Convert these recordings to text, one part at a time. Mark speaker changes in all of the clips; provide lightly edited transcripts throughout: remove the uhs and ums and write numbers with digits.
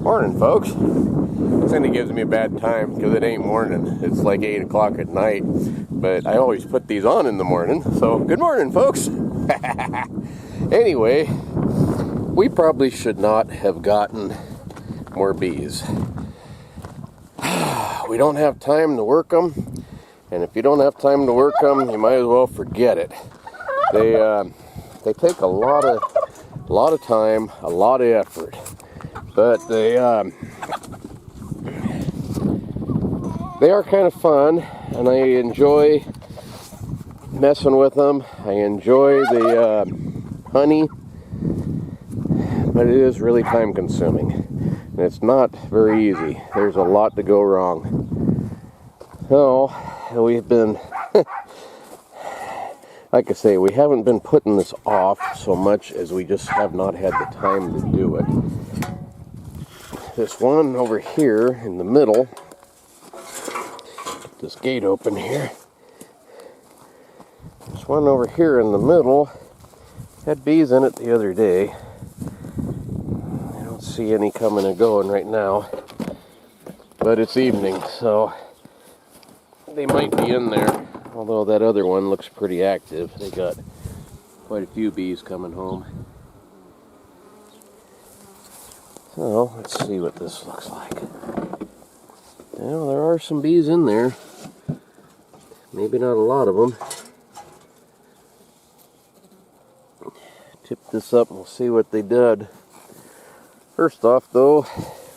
Speaker 1: Morning, folks. Cindy gives me a bad time because it ain't morning. It's like 8 o'clock at night, but I always put these on in the morning. So, good morning, folks. Anyway, we probably should not have gotten more bees. We don't have time to work them, and if you don't have time to work them, you might as well forget it. They take a lot of time, a lot of effort, but they are kind of fun, and I enjoy messing with them. I enjoy the honey, but it is really time consuming, and it's not very easy. There's a lot to go wrong. So we've been like I say, we haven't been putting this off so much as we just have not had the time to do it. This one over here in the middle, get this gate open here. This one over here in the middle had bees in it the other day. I don't see any coming and going right now, but it's evening, so they might be in there. Although that other one looks pretty active. They got quite a few bees coming home. So, let's see what this looks like. Well, there are some bees in there. Maybe not a lot of them. Tip this up and we'll see what they did. First off, though,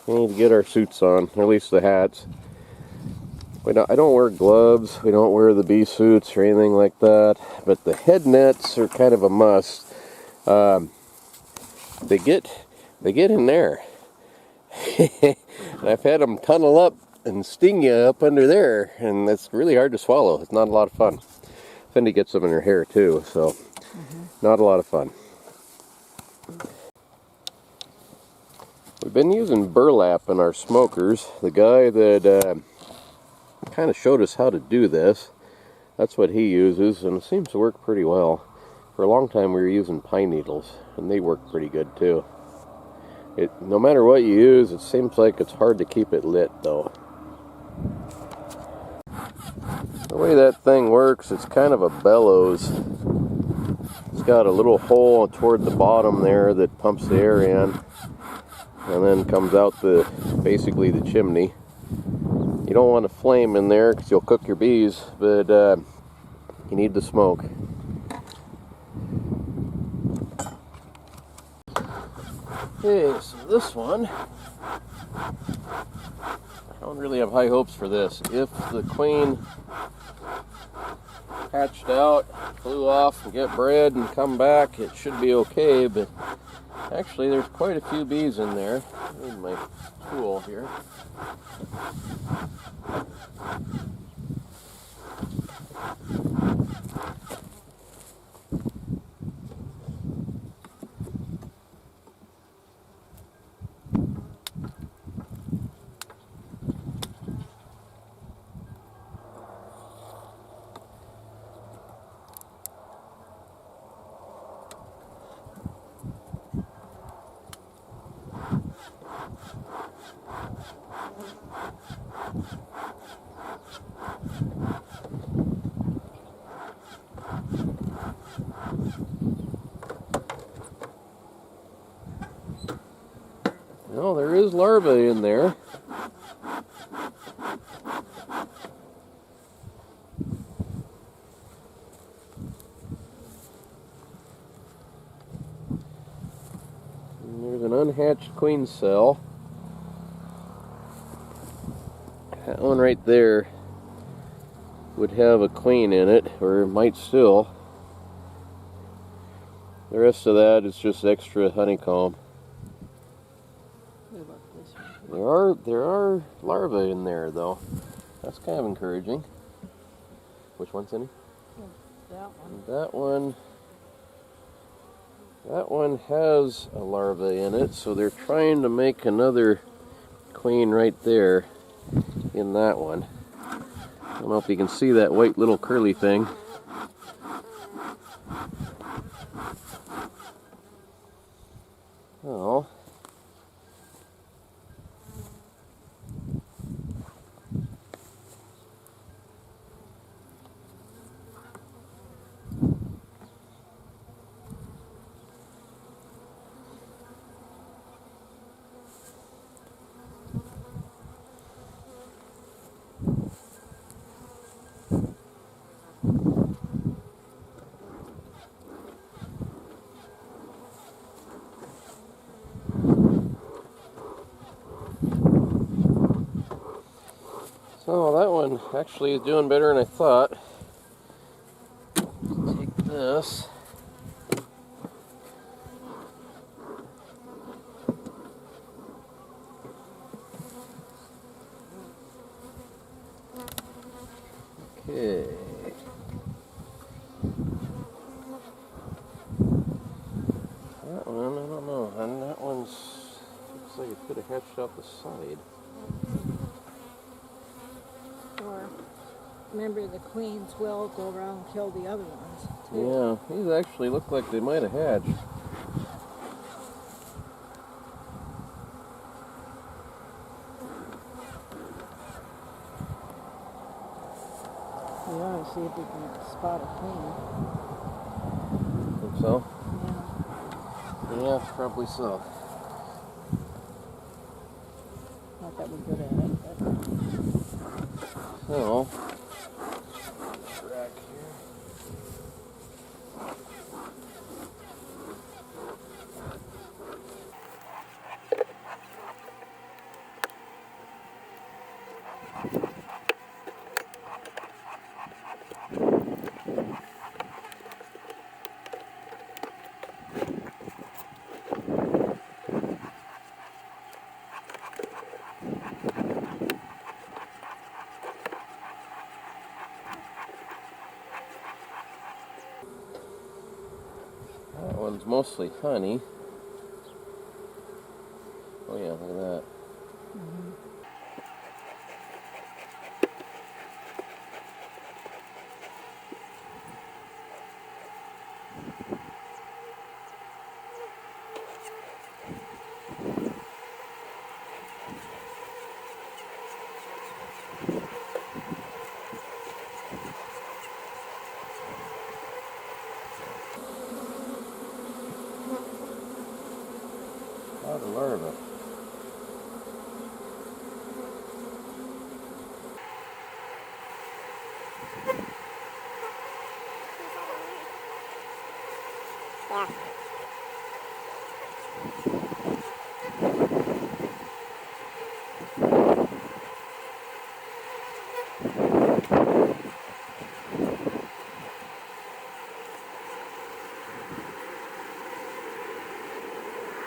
Speaker 1: we need to get our suits on, or at least the hats. I don't wear gloves, we don't wear the bee suits or anything like that, but the head nets are kind of a must. They get in there. And I've had them tunnel up and sting you up under there, and it's really hard to swallow. It's not a lot of fun. Cindy gets them in her hair too, so not a lot of fun. We've been using burlap in our smokers. The guy that kind of showed us how to do this. That's what he uses, and it seems to work pretty well. For a long time we were using pine needles, and they work pretty good too. No matter what you use, it seems like it's hard to keep it lit though. The way that thing works, it's kind of a bellows. It's got a little hole toward the bottom there that pumps the air in, and then comes out basically the chimney. You don't want a flame in there because you'll cook your bees, but you need the smoke. Okay, so this one, I don't really have high hopes for this. If the queen hatched out, flew off, and get bred and come back, it should be okay, but actually there's quite a few bees in there. I need my tool here. Well, there is larvae in there. And there's an unhatched queen cell. That one right there would have a queen in it, or it might still. The rest of that is just extra honeycomb. There are larvae in there though. That's kind of encouraging. Which one, Cindy?
Speaker 2: That one.
Speaker 1: That one has a larva in it, so they're trying to make another queen right there in that one. I don't know if you can see that white little curly thing. Oh. Actually, he's doing better than I thought. Take this. Okay. That one, I don't know. And that one's looks like it could have hatched out the side.
Speaker 2: Or remember, the queens will go around and kill the other ones too.
Speaker 1: Yeah, these actually look like they might have hatched.
Speaker 2: We ought to see if we can spot a queen.
Speaker 1: Think so?
Speaker 2: Yeah.
Speaker 1: Yeah, probably so.
Speaker 2: Not that we're good at it, but
Speaker 1: So, rack here. That one's mostly honey. Oh yeah, look at that. A lot of larvae.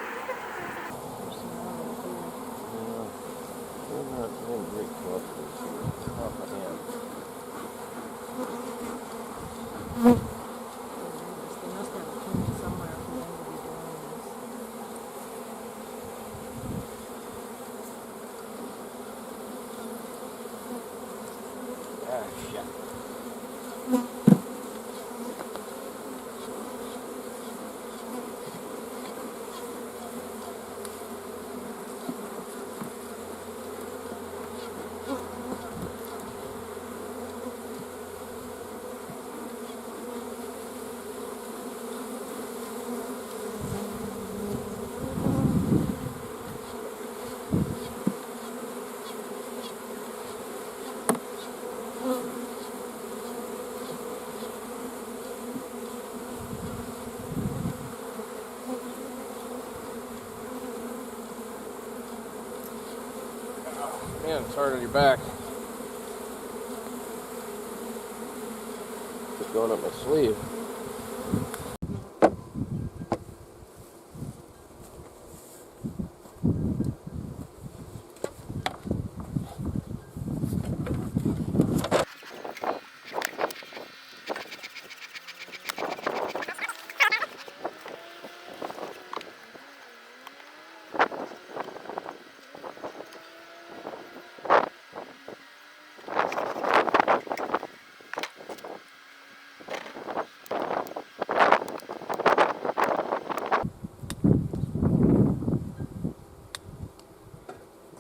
Speaker 2: there's some more over here.
Speaker 1: Yeah, they're not in great clusters here. Off the hand.
Speaker 2: There it is. They must have a queen somewhere for them to be doing this.
Speaker 1: Ah, shit. Man, it's hard on your back. It's going up my sleeve.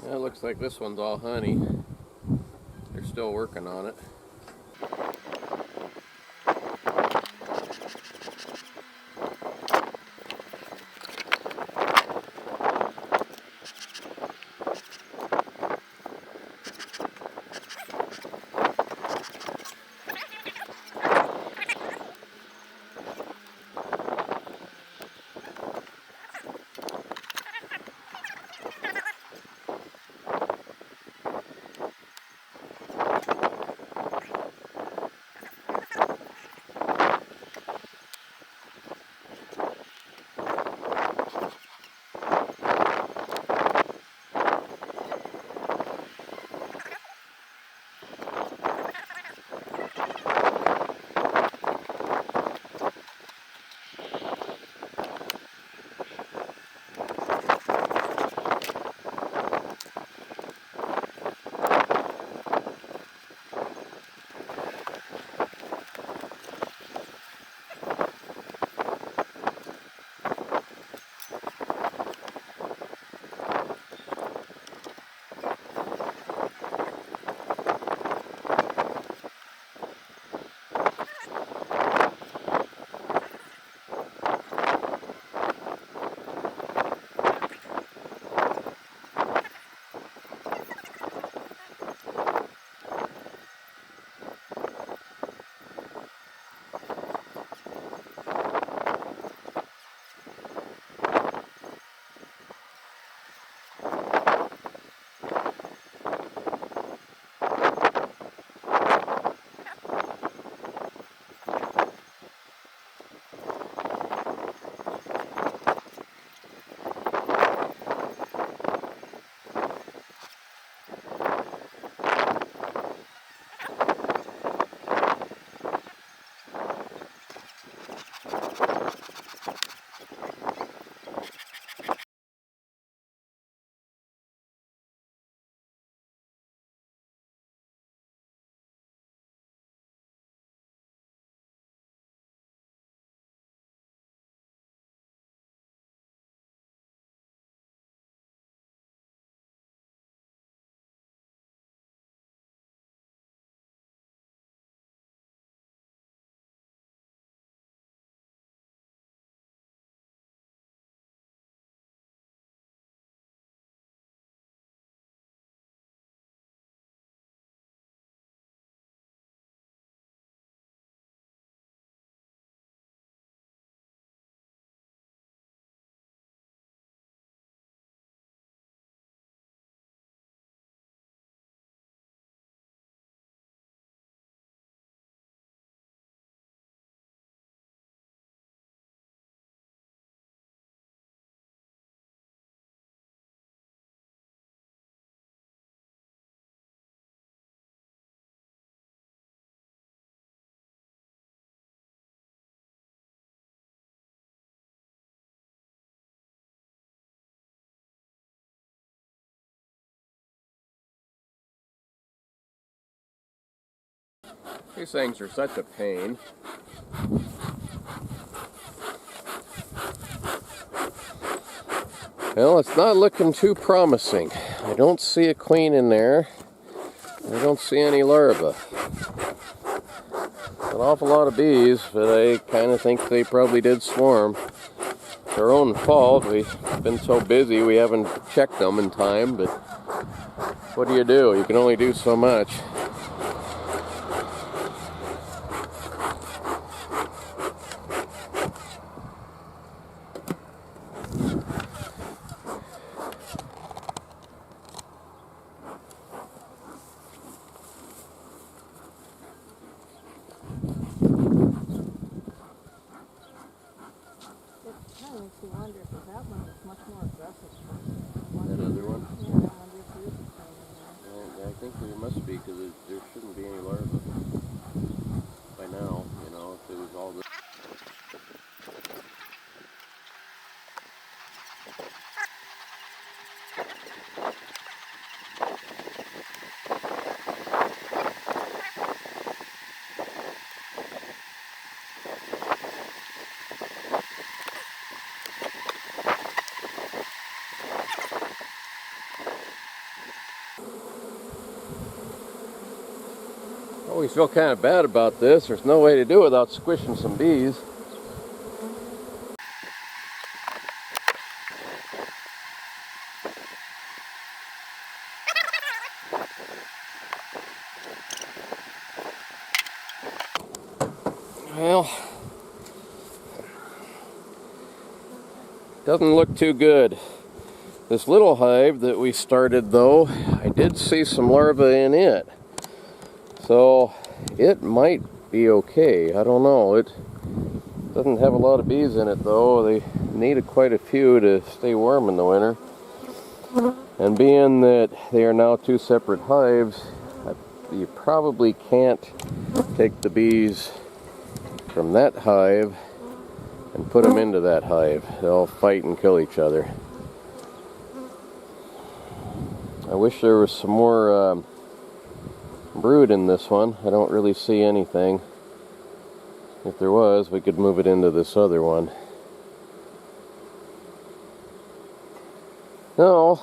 Speaker 1: Yeah, it looks like this one's all honey. They're still working on it. These things are such a pain. Well, it's not looking too promising. I don't see a queen in there. I don't see any larvae. An awful lot of bees, but I kind of think they probably did swarm. It's our own fault. We've been so busy we haven't checked them in time, but what do? You can only do so much.
Speaker 2: Kind of makes you wonder if that one was much more aggressive.
Speaker 1: That other one?
Speaker 2: Yeah, I wonder if yours is kind of in there.
Speaker 1: I think there must be, because there shouldn't be any larvae by now, you know, if it was all this. I always feel kind of bad about this. There's no way to do it without squishing some bees. Well, doesn't look too good. This little hive that we started, though, I did see some larvae in it. So it might be okay. I don't know. It doesn't have a lot of bees in it, though. They needed quite a few to stay warm in the winter. And being that they are now two separate hives, you probably can't take the bees from that hive and put them into that hive. They'll fight and kill each other. I wish there was some more brood in this one. I don't really see anything. If there was, we could move it into this other one. No,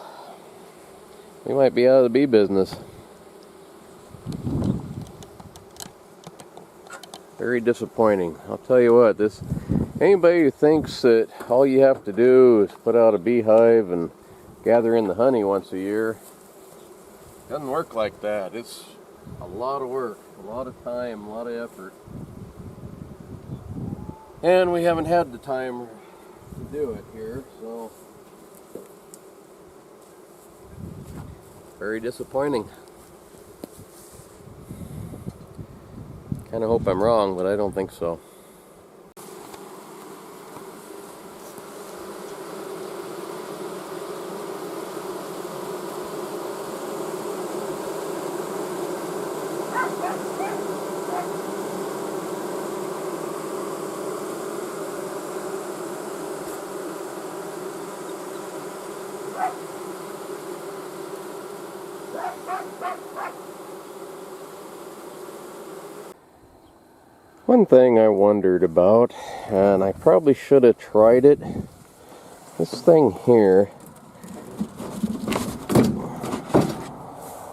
Speaker 1: we might be out of the bee business. Very disappointing. I'll tell you what, anybody who thinks that all you have to do is put out a beehive and gather in the honey once a year, doesn't work like that. It's a lot of work, a lot of time, a lot of effort. And we haven't had the time to do it here, so very disappointing. Kind of hope I'm wrong, but I don't think so. One thing I wondered about, and I probably should have tried it, this thing here,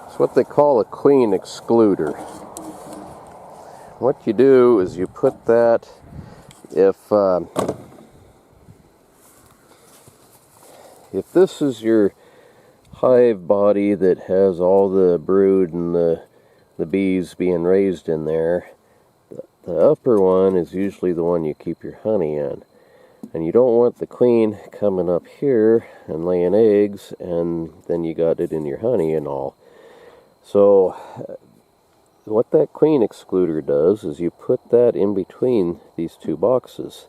Speaker 1: it's what they call a queen excluder. What you do is you put that, if this is your hive body that has all the brood and the bees being raised in there, the upper one is usually the one you keep your honey in. And you don't want the queen coming up here and laying eggs, and then you got it in your honey and all. So what that queen excluder does is you put that in between these two boxes.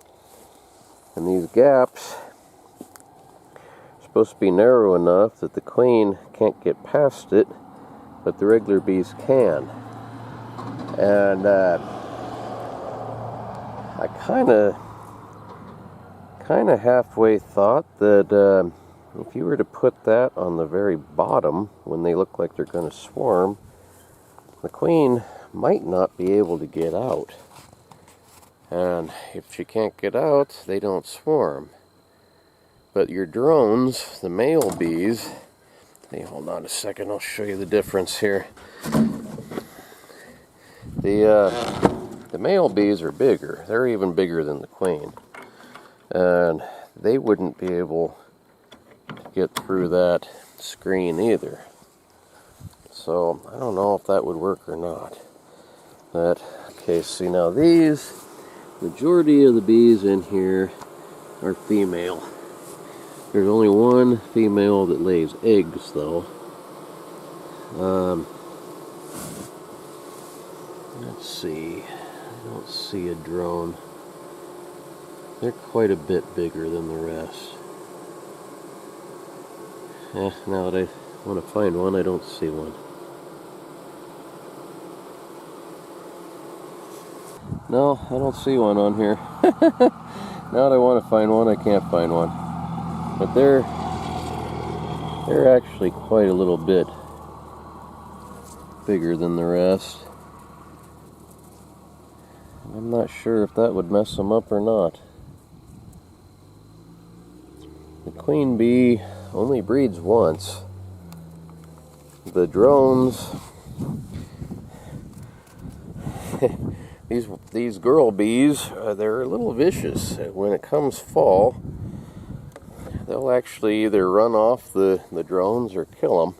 Speaker 1: And these gaps are supposed to be narrow enough that the queen can't get past it, but the regular bees can. And I kind of halfway thought that if you were to put that on the very bottom when they look like they're going to swarm, the queen might not be able to get out. And if she can't get out, they don't swarm. But your drones, the male bees, hey, hold on a second, I'll show you the difference here. The male bees are bigger. They're even bigger than the queen. And they wouldn't be able to get through that screen either. So I don't know if that would work or not. But, okay, see now these, majority of the bees in here are female. There's only one female that lays eggs though. Let's see, I don't see a drone. They're quite a bit bigger than the rest. Now that I want to find one, I don't see one. No, I don't see one on here. Now that I want to find one, I can't find one. But they're actually quite a little bit bigger than the rest. I'm not sure if that would mess them up or not. The queen bee only breeds once. The drones, these girl bees, they're a little vicious. When it comes fall, they'll actually either run off the drones or kill them.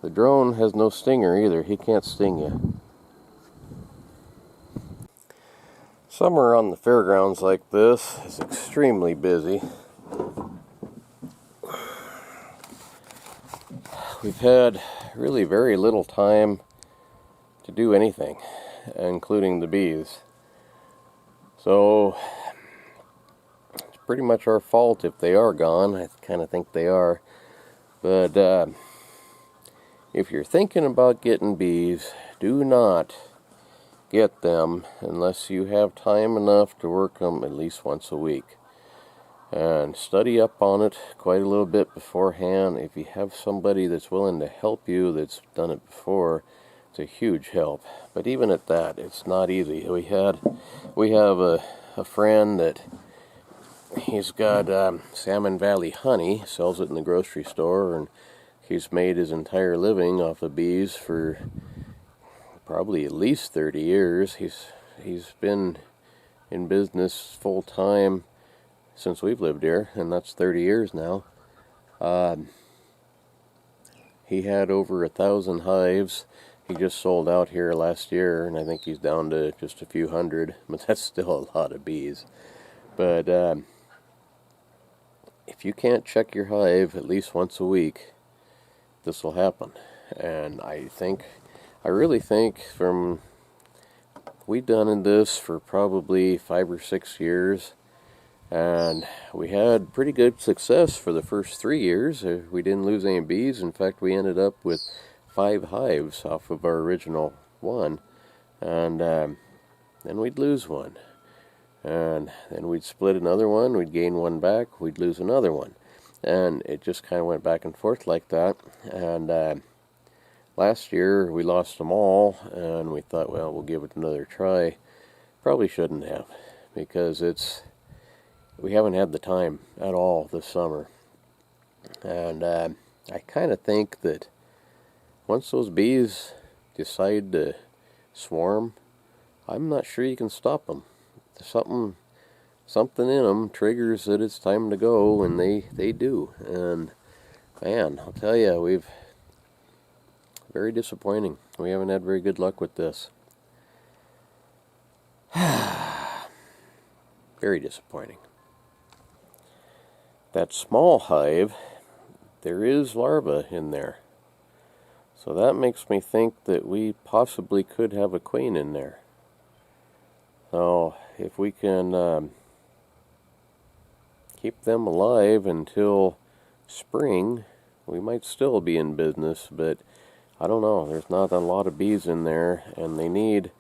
Speaker 1: The drone has no stinger either. He can't sting you. Summer on the fairgrounds like this is extremely busy. We've had really very little time to do anything, including the bees. So it's pretty much our fault if they are gone. I kind of think they are. But if you're thinking about getting bees, do not get them unless you have time enough to work them at least once a week. And study up on it quite a little bit beforehand. If you have somebody that's willing to help you that's done it before, it's a huge help. But even at that, it's not easy. We have a friend that he's got Salmon Valley honey, sells it in the grocery store, and he's made his entire living off of bees for probably at least 30 years. He's been in business full time since we've lived here, and that's 30 years now. He had over 1,000 hives. He just sold out here last year, and I think he's down to just a few hundred, but that's still a lot of bees. But if you can't check your hive at least once a week, this will happen. And I really think we've done this for probably 5 or 6 years, and we had pretty good success for the first 3 years. We didn't lose any bees. In fact, we ended up with 5 hives off of our original one, and then we'd lose one, and then we'd split another one, we'd gain one back, we'd lose another one, and it just kind of went back and forth like that. And last year we lost them all, and we thought, well, we'll give it another try. Probably shouldn't have, because we haven't had the time at all this summer. And I kind of think that once those bees decide to swarm, I'm not sure you can stop them. Something in them triggers that it's time to go, and they do. And man, I'll tell you, very disappointing. We haven't had very good luck with this. Very disappointing. That small hive, there is larvae in there. So that makes me think that we possibly could have a queen in there. So if we can keep them alive until spring, we might still be in business, but I don't know. There's not a lot of bees in there, and they need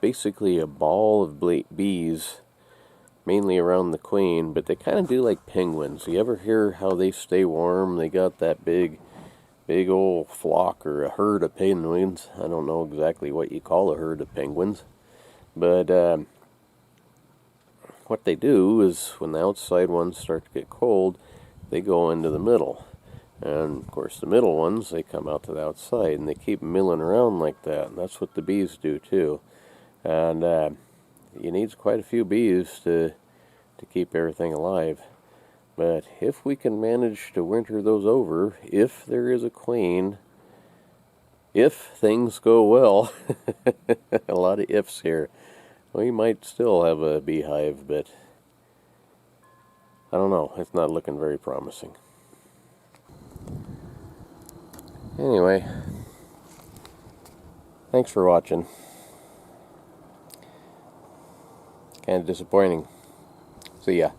Speaker 1: basically a ball of bees, mainly around the queen, but they kind of do like penguins. You ever hear how they stay warm? They got that big big old flock or a herd of penguins. I don't know exactly what you call a herd of penguins, but what they do is when the outside ones start to get cold, they go into the middle. And of course the middle ones, they come out to the outside and they keep milling around like that. And that's what the bees do too. And you need quite a few bees to keep everything alive. But if we can manage to winter those over, if there is a queen, if things go well, a lot of ifs here, we might still have a beehive, but I don't know, it's not looking very promising. Anyway, thanks for watching. Kind of disappointing. See ya.